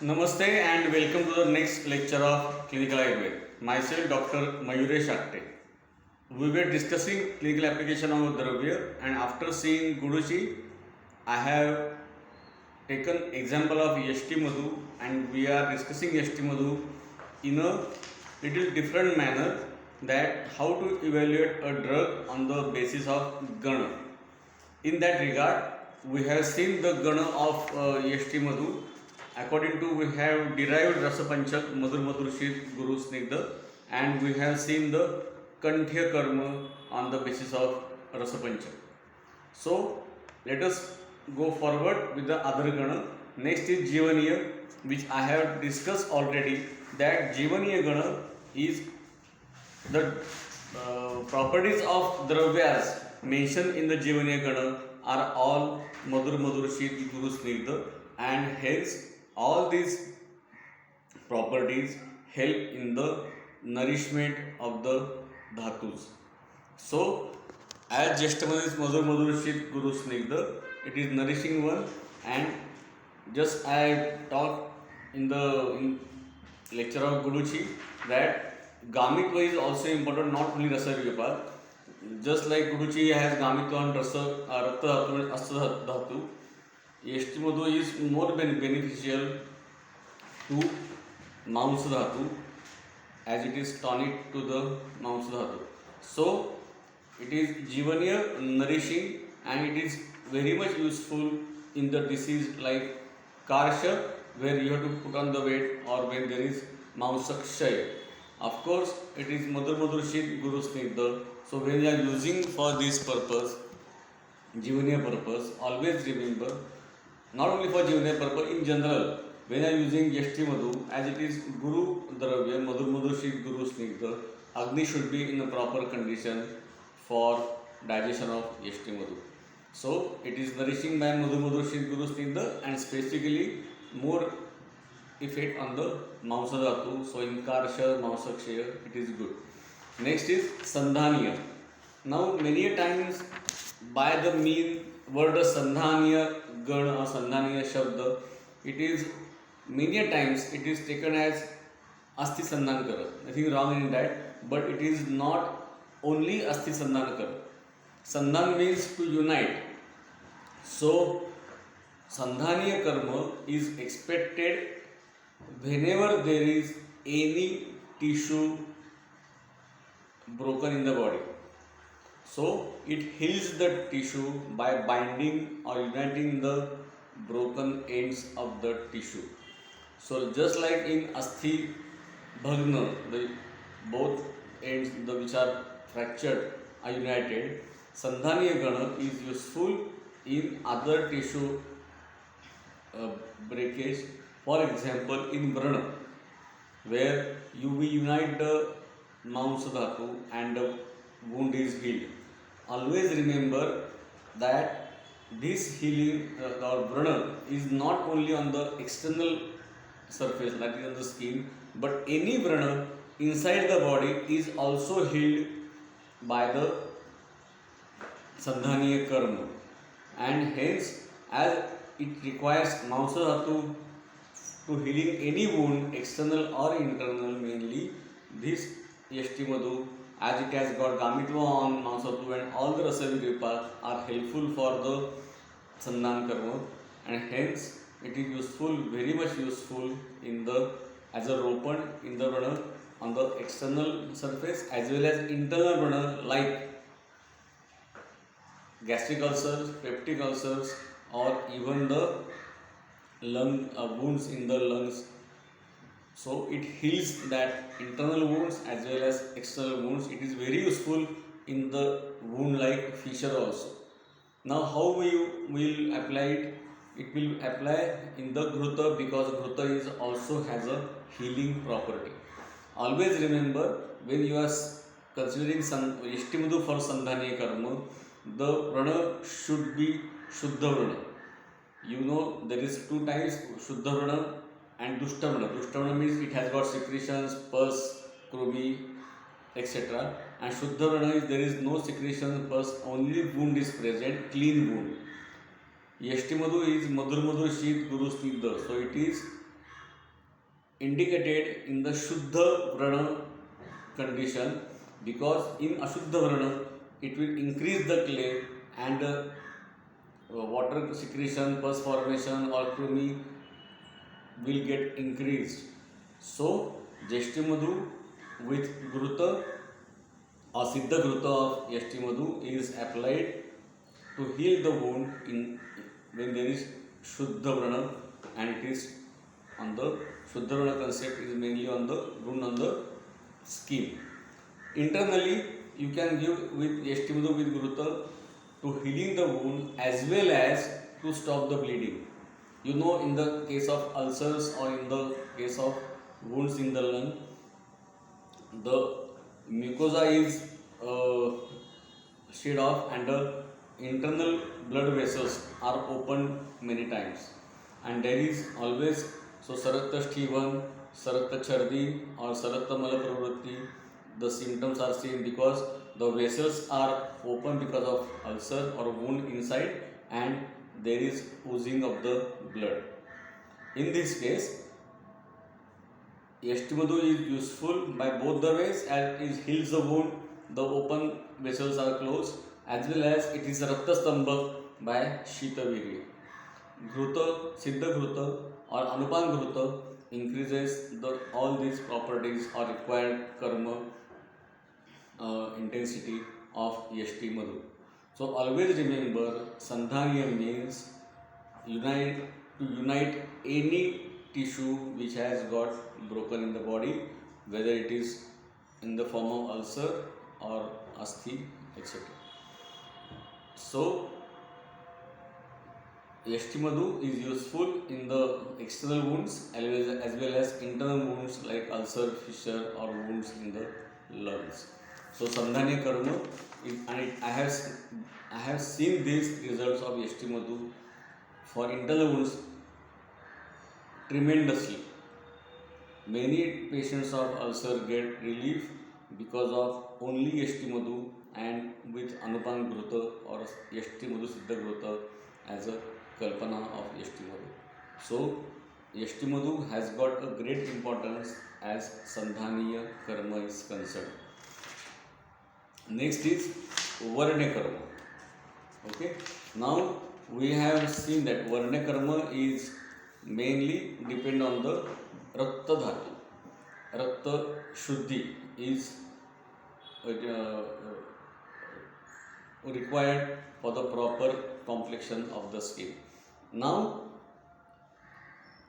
Namaste and welcome to the next lecture of Clinical Ayurved. Myself Dr. Mayuresh Agte. We were discussing clinical application of Dravya, and after seeing Guruji, I have taken example of Yashti Madhu, and we are discussing Yashti Madhu in a little different manner, that how to evaluate a drug on the basis of Gana. In that regard, we have seen the Gana of Yashti Madhu. According to, we have derived Rasapanchak, Madhur Madhurshit, Guru Snigdha, and we have seen the Kanthya Karma on the basis of Rasapanchak. So let us go forward with the other Gana. Next is Jivaniya, which I have discussed already, that Jivaniya Gana is the properties of Dravyas mentioned in the Jivaniya Gana are all Madhur Madhurshit, Guru Snigdha, and hence all these properties help in the nourishment of the dhatus. So, as Jeshtamad is Madhur Madhurshit Guru Snigdha, it is nourishing one, and just I talked in the lecture of Guruji that Gamitva is also important, not only Rasa Vipaar. Just like Guruji has Gamitva and Rasa, Ratta Dhatu and Asa Dhatu, Yashti Madhu is more beneficial to Mamsa Dhatu, as it is tonic to the Mamsa Dhatu. So, it is Jivaniya, nourishing, and it is very much useful in the disease like Karsha, where you have to put on the weight, or when there is Mamsa. Of course, it is Madhur Madhurshit Guru Snigdha. So, when you are using for this purpose, Jivaniya purpose, always remember, not only for Jivaniya purpose, in general, when I am using Yashti Madhu, as it is Guru Dravya, Madhur Madhurshit Guru Snigdha, Agni should be in a proper condition for digestion of Yashti Madhu. So, it is nourishing by Madhur Madhurshit Guru Snigdha, and specifically more effect on the Mamsa Dhatu. So, in Karsha, Mamsa Kshaya, it is good. Next is Sandhaniya. Now, many times by the mean word Sandhaniya Gana or Sandhaniya Shabda, it is many times it is taken as Asti Sandhan Kara. Nothing wrong in that, but it is not only Asti Sandhan Kara. Sandhan means to unite. So, Sandhaniya Karma is expected whenever there is any tissue broken in the body. So, it heals the tissue by binding or uniting the broken ends of the tissue. So, just like in Asthi Bhagna, the both ends which are fractured are united, Sandhaniya Gana is useful in other tissue breakage. For example, in Brana, where you will unite the Mamsa Dhatu and the wound is healed. Always remember that this healing or Brana is not only on the external surface, that is on the skin, but any Brana inside the body is also healed by the Sandhaniya Karma, and hence as it requires Mamsa Dhatu to healing any wound, external or internal, mainly this Yashti Madhu, as it has got Gamitva on Mamsa Dhatu and all the Rasa Vipaar are helpful for the Sandhan Karma, and hence it is useful, very much useful in the as a ropan in the Brana on the external surface as well as internal Brana like gastric ulcers, peptic ulcers, or even the lung wounds in the lungs. So it heals that internal wounds as well as external wounds. It is very useful in the wound like fissure also. Now how we will apply it? It will apply in the Ghruta, because Ghruta is also has a healing property. Always remember, when you are considering Yashti Madhu for Sandhaniya Karma, the Prana should be Shuddha Prana. You know, there is two types, Shuddha Prana and Dushta Prana. Dushta Prana means it has got secretions, pus, krumi, etc. And Shuddha Prana is there is no secretion, pus, only wound is present, clean wound. Yashti Madhu is Madhur Madhur Sheet Guru Snigdha. So it is indicated in the Shuddha Vrana condition, because in Ashuddha Vrana it will increase the clay and water secretion, pus formation or krimi will get increased. So Jeshti Madhu with Gruta or Siddha Gruta of Yashti Madhu is applied to heal the wound in when there is Shuddha Vrana, and it is on the Shuddha Vrana concept is mainly on the wound on the skin. Internally, you can give with Yashti Madhu with Gruta to healing the wound as well as to stop the bleeding. You know, in the case of ulcers or in the case of wounds in the lung, the mucosa is shed off and the internal blood vessels are opened many times, and there is always so Sarakta Steven, Sarakta Chardi or Sarakta Mala Pravritti, the symptoms are seen because the vessels are open because of ulcer or wound inside and there is oozing of the blood. In this case, Yashti Madhu is useful by both the ways, as it heals the wound, the open vessels are closed, as well as it is Rakta Stambhak by Shita Virya. Gruta, Siddha Gruta or Anupan Gruta increases all these properties or required karma intensity of Yashti Madhu. So always remember, Sandhaniya means unite any tissue which has got broken in the body, whether it is in the form of ulcer or asthi, etc. So Yashti Madhu is useful in the external wounds as well as internal wounds like ulcer, fissure or wounds in the lungs. So Sandhaniya Karma, I have seen these results of Yashti Madhu for internal wounds tremendously. Many patients of ulcer get relief because of only Yashti Madhu and with Anupan Gruta or Yashti Madhu Siddha Gruta as a Kalpana of Yashti Madhu. So Yashti Madhu has got a great importance as Sandhaniya Karma is concerned. Next is Varnya Karma. Okay. Now we have seen that Varnya Karma is mainly depend on the Rakta Dhatu. Rakta Shuddhi is required for the proper complexion of the skin. Now,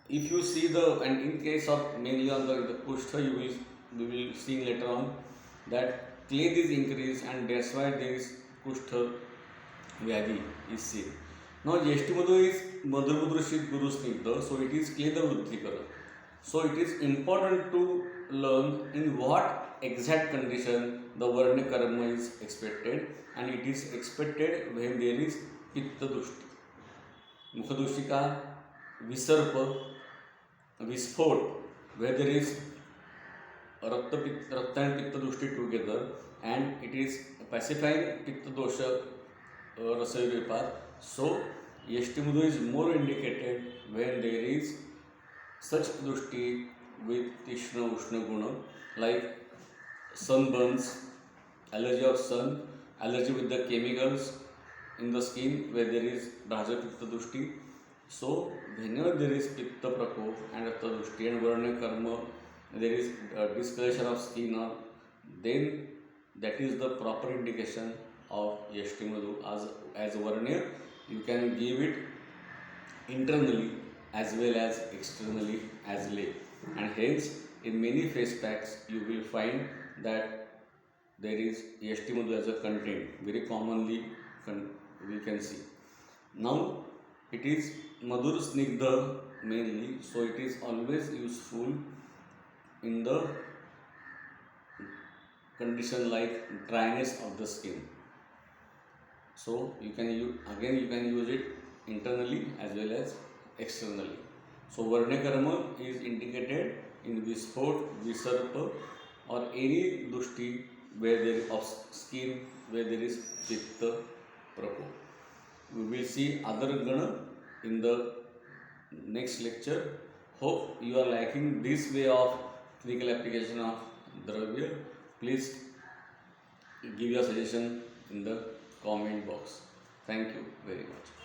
if you see and in case of mainly on the Kushtha, we will see later on that clay is increased and that's why there is Kushtha Vyadi is seen. Now, Yashti Madhu is Madhur Mudrushit Guru Snigdha, so it is Kleda Vruddhikara. So, it is important to learn in what exact condition the Varnya Karma is expected, and it is expected when there is Pitta Dushti. Mukha Dushti ka Visarpa, Visphot, where there is Rakta and Pitta Dushti together, and it is pacifying Pitta Dosha Rasaya Vipat. So, Yashti Madhu is more indicated when there is such Dushti with Tishna Ushna Guna, like sunburns, allergy of sun, allergy with the chemicals in the skin where there is Raja Pitta Dushti. So, whenever there is Pitta Prakop and Ratta Dushti and Varnya Karma, there is discoloration of skin, then that is the proper indication of Yashti Madhu as Varnya. You can give it internally as well as externally as lay, and hence in many face packs you will find that there is Yashti Madhu as a content, very commonly we can see. Now it is Madhur Snigdha mainly, so it is always useful in the condition like dryness of the skin. So you can use it internally as well as externally. So Varnya Karma is indicated in Visphot, Visarpa or any Dushti where there is of skin where there is Pitta Prakop. We will see other Gana in the next lecture. Hope you are liking this way of clinical application of Dravya. Please give your suggestion in the comment box. Thank you very much.